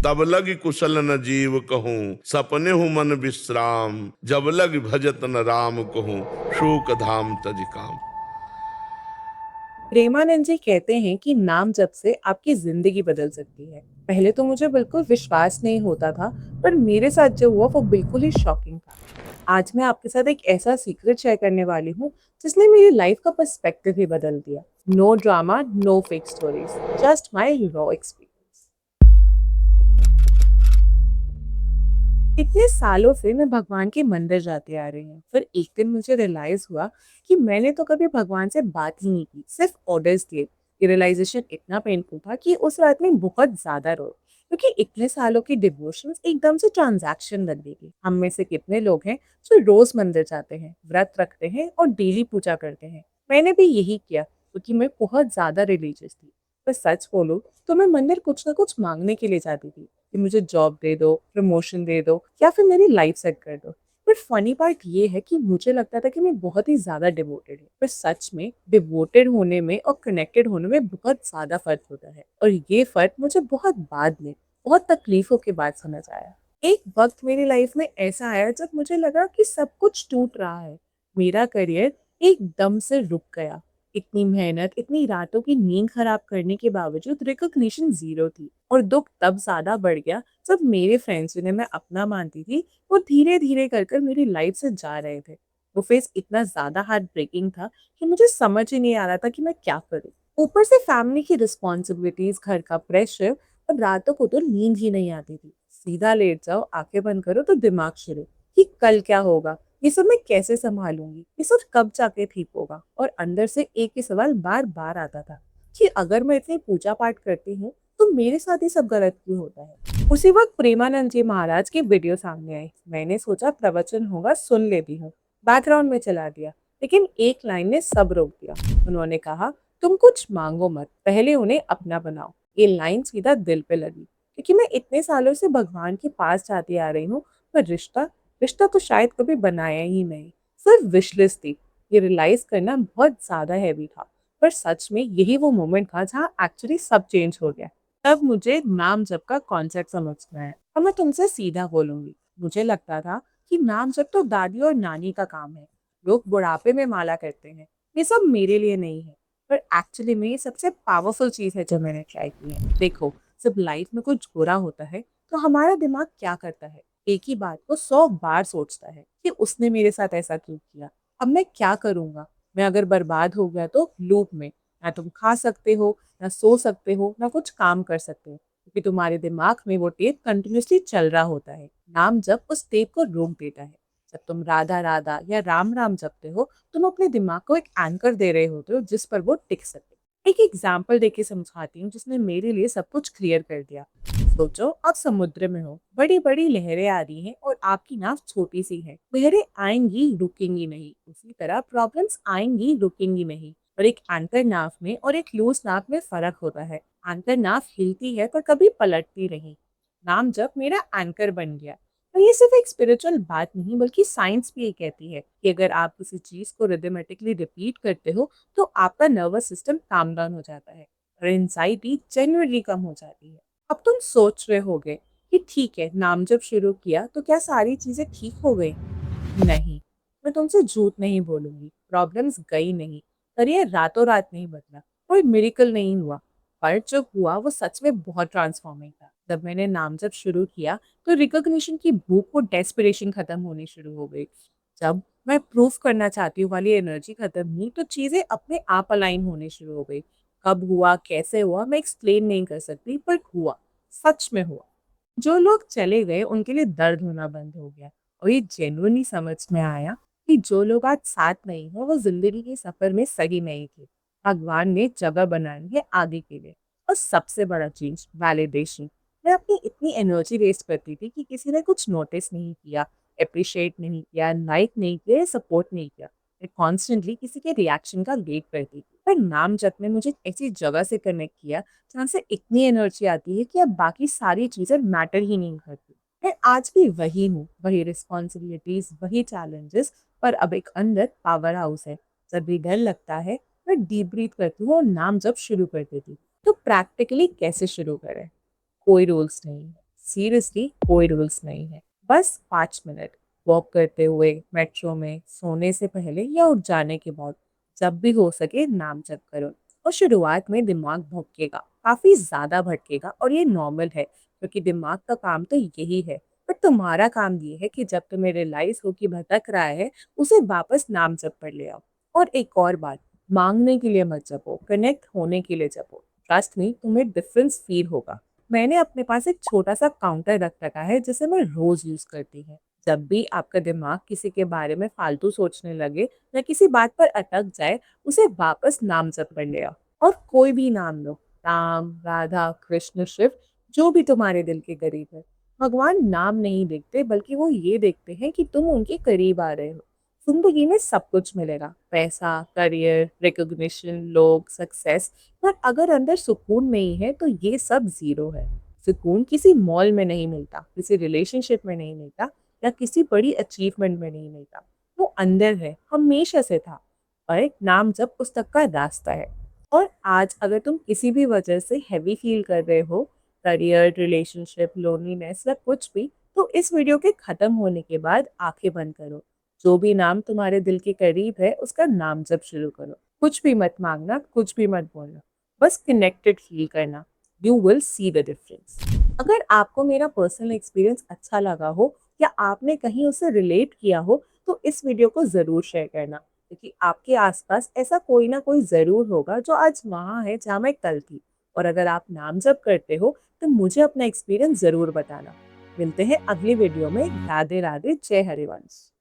तब लग कुशल न जीव कहूँ, सपने हूँ मन विश्राम, जब लग भजत न राम कहूँ, शोक धाम तज काम। प्रेमानंद जी कहते हैं कि नाम जप से आपकी जिंदगी बदल सकती है। पहले तो मुझे बिल्कुल विश्वास नहीं होता था, पर मेरे साथ जो हुआ वो बिल्कुल ही शॉकिंग था। आज मैं आपके साथ एक ऐसा सीक्रेट शेयर करने वाली हूँ जिसने मेरी लाइफ का पर्सपेक्टिव ही बदल दिया। No drama, no fake stories, just my raw experience. इतने सालों से मैं भगवान के मंदिर जाती आ रही हूँ, फिर एक दिन मुझे रियलाइज हुआ कि मैंने तो कभी भगवान से बात ही नहीं की, सिर्फ ऑर्डर्स दिए। ये रियलाइजेशन इतना पेनफुल था कि उस रात में बहुत ज्यादा रोई, क्योंकि इतने सालों की डिवोशन एकदम से ट्रांजैक्शन बन गई। हम में से कितने लोग हैं जो रोज मंदिर जाते हैं, व्रत रखते हैं और डेली पूजा करते हैं। मैंने भी यही किया क्योंकि मैं बहुत ज्यादा रिलीजियस थी। पर सच बोलूं तो मैं मंदिर कुछ ना कुछ मांगने के लिए जाती थी कि मुझे जॉब दे दो, प्रमोशन दे दो या फिर मेरी लाइफ सेट कर दो। पर फनी पार्ट ये है कि मुझे लगता था कि मैं बहुत ही ज़्यादा डिवोटेड हूँ, पर सच में डिवोटेड होने में और कनेक्टेड होने में बहुत ज़्यादा फ़र्क होता है। और ये फ़र्क मुझे बहुत बाद में, बहुत तकलीफ़ों के बाद समझ आया। एक वक़्त मेरी लाइफ में ऐसा आया जब मुझे लगा कि सब कुछ टूट रहा है। मेरा करियर एकदम से रुक गया। इतनी मेहनत, इतनी रातों की नींद खराब करने के बावजूद रिकॉग्निशन ज़ीरो थी। और दुःख तब ज़्यादा बढ़ गया जब मेरे फ्रेंड्स जिन्हें मैं अपना मानती थी, वो धीरे-धीरे कर मेरी लाइफ से जा रहे थे। वो फेज़ इतना ज़्यादा हार्ट ब्रेकिंग था कि मुझे समझ ही नहीं आ रहा था कि मैं क्या करूँ? ऊपर से फैमिली की रिस्पॉन्सिबिलिटीज़, घर का प्रेशर और रातों को तो नींद ही नहीं आती थी। सीधा लेट जाओ, आँखें बंद करो तो दिमाग शुरू कि कल क्या होगा? ये सब मैं कैसे सँभालूँगी? ये सब कब जाके ठीक होगा? और अंदर से एक ही सवाल बार-बार आता था कि अगर मैं इतनी पूजा-पाठ करती हूँ, तो मेरे साथ ही सब गलत क्यों होता है? उसी वक़्त प्रेमानंद जी महाराज की वीडियो सामने आई। मैंने सोचा प्रवचन होगा, सुन लेती हूँ। बैकग्राउंड में चला दिया, लेकिन एक लाइन ने सब रोक दिया। उन्होंने कहा, "तुम कुछ माँगो मत, पहले उन्हें अपना बनाओ।" ये लाइन सीधा दिल पे लगी, क्योंकि मैं इतने सालों से भगवान के पास जाती आ रही हूँ, पर रिश्ता रिश्ता तो शायद कभी बनाया ही नहीं, सिर्फ विश लिस्ट थी। ये रियलाइज़ करना बहुत ज़्यादा हैवी था, पर सच में यही वो मोमेंट था जहाँ एक्चुअली सब चेंज हो गया। तब मुझे नाम जप का कॉन्सेप्ट समझ में आया और मैं तुमसे सीधा बोलूँगी, मुझे लगता था कि नाम जप तो दादी और नानी का काम है, लोग बुढ़ापे में माला करते हैं, ये सब मेरे लिए नहीं है। पर एक्चुअली में ये सबसे पावरफुल चीज़ है जो मैंने ट्राई की है। देखो, जब लाइफ में कुछ बुरा होता है, तो हमारा दिमाग क्या करता है? एक ही बात को 100 बार सोचता है कि उसने मेरे साथ ऐसा क्यों किया? अब मैं क्या करूँगा? मैं अगर बर्बाद हो गया तो लूप में, ना तुम खा सकते हो, ना सो सकते हो, ना कुछ काम कर सकते हो, क्योंकि तुम्हारे दिमाग में वो टेप कंटिन्यूअसली चल रहा होता है। नाम जप उस टेप को रोक देता है। जब तुम राधा राधा या राम राम जपते हो, तुम अपने दिमाग को एक एंकर दे रहे होते हो जिस पर वो टिक सके। एक एग्जाम्पल देके समझाती हूँ जिसने मेरे लिए सब कुछ क्लियर कर दिया। सोचो आप समुद्र में हो, बड़ी बड़ी लहरें आ रही हैं और आपकी नाव छोटी सी है। लहरें आएंगी, रुकेंगी नहीं। उसी तरह प्रॉब्लम्स आएंगी, रुकेंगी नहीं। और एक एंकर नाव में और एक लूज नाव में फर्क होता है। एंकर नाव हिलती है पर कभी पलटती नहीं। नाम जब मेरा एंकर बन गया। और ये सिर्फ एक स्पिरिचुअल बात नहीं, बल्कि साइंस भी ये कहती है कि अगर आप किसी चीज को रिदमेटिकली रिपीट करते हो, तो आपका नर्वस सिस्टम काम डाउन हो जाता है और एंजाइटी जेन्युइनली कम हो जाती है। अब तुम सोच रहे होगे कि ठीक है, नाम जब शुरू किया तो क्या सारी चीजें ठीक हो गई? नहीं, मैं तुमसे झूठ नहीं बोलूंगी, प्रॉब्लम्स गई नहीं, करियर रातों रात नहीं बदला, कोई मिरेकल नहीं हुआ। पर जो हुआ वो सच में बहुत ट्रांसफॉर्मिंग था। जब मैंने नाम जब शुरू किया, तो रिकॉग्निशन की भूख और डेस्पिरेशन खत्म होनी शुरू हो गई। जब मैं प्रूफ करना चाहती हूँ वाली एनर्जी खत्म हुई, तो चीजें अपने आप अलाइन होने शुरू हो गई। कब हुआ, कैसे हुआ, मैं एक्सप्लेन नहीं कर सकती, पर हुआ, सच में हुआ। जो लोग चले गए उनके लिए दर्द होना बंद हो गया। और ये जेन्युइनली समझ में आया कि जो लोग आज साथ नहीं हो, वो जिंदगी के सफर में सही नहीं थे। भगवान ने जगह बनानी है आगे के लिए। और सबसे बड़ा चीज, वैलिडेशन। मैं अपनी इतनी एनर्जी वेस्ट करती थी कि किसी ने कुछ नोटिस नहीं किया, अप्रिशिएट नहीं किया, लाइक नहीं किया, सपोर्ट नहीं किया। मैं कॉन्स्टेंटली किसी के रिएक्शन का वेट करती थी। पर नाम जप ने मुझे ऐसी जगह से कनेक्ट किया जहाँ से इतनी एनर्जी आती है कि अब बाकी सारी चीज़ें मैटर ही नहीं करती। मैं आज भी वही हूँ, वही रिस्पॉन्सिबिलिटीज, वही चैलेंजेस, पर अब एक अंदर पावर हाउस है। जब भी डर लगता है, मैं डीप ब्रीथ करती हूँ और नाम जप शुरू कर देती हूँ। तो प्रैक्टिकली कैसे शुरू करें? कोई रूल्स नहीं है, सीरियसली कोई रूल्स नहीं है, बस 5 मिनट वॉक करते हुए, मेट्रो में, सोने से पहले या उठ जाने के बाद, जब भी हो सके नाम जप करो। और शुरुआत में दिमाग भटकेगा, काफी ज्यादा भटकेगा, और ये नॉर्मल है क्योंकि दिमाग का काम तो यही है। पर तुम्हारा काम ये है कि जब तुम्हें रियलाइज हो कि भटक रहा है, उसे वापस नाम जप पर ले आओ। और एक और बात, मांगने के लिए मत जपो, कनेक्ट होने के लिए जपो। ट्रस्ट मी, तुम्हें डिफरेंस फील होगा। मैंने अपने पास एक छोटा सा काउंटर रख रखा है जिसे मैं रोज यूज करती हूँ। जब भी आपका दिमाग किसी के बारे में फालतू सोचने लगे या किसी बात पर अटक जाए, उसे वापस नाम जप कर ले आओ। और कोई भी नाम लो, राम, राधा, कृष्ण, शिव, जो भी तुम्हारे दिल के करीब है। भगवान नाम नहीं देखते, बल्कि वो ये देखते हैं कि तुम उनके करीब आ रहे हो। जिंदगी में सब कुछ मिलेगा, पैसा, करियर, रिकॉग्निशन, लोग, सक्सेस, पर अगर अंदर सुकून नहीं है तो ये सब जीरो है। सुकून किसी मॉल में नहीं मिलता, किसी रिलेशनशिप में नहीं मिलता, या किसी बड़ी अचीवमेंट में नहीं मिलता। वो अंदर है, हमेशा से था, और नाम जब उस तक का रास्ता है। और आज अगर तुम किसी भी वजह से हैवी फील कर रहे हो, करियर, रिलेशनशिप, लोनलीनेस या कुछ भी, तो इस वीडियो के खत्म होने के बाद आंखें बंद करो। जो भी नाम तुम्हारे दिल के करीब है, उसका नाम जप शुरू करो। कुछ भी मत मांगना, कुछ भी मत बोलना, बस कनेक्टेड फील करना। You will see the difference. अगर आपको मेरा पर्सनल एक्सपीरियंस अच्छा लगा हो या आपने कहीं उससे रिलेट किया हो, तो इस वीडियो को ज़रूर शेयर करना, क्योंकि आपके आसपास ऐसा कोई ना कोई ज़रूर होगा जो आज वहाँ है जहाँ मैं कल थी। और अगर आप नाम जप करते हो, तो मुझे अपना एक्सपीरियंस ज़रूर बताना। मिलते हैं अगली वीडियो में। राधे राधे, जय हरिवंश।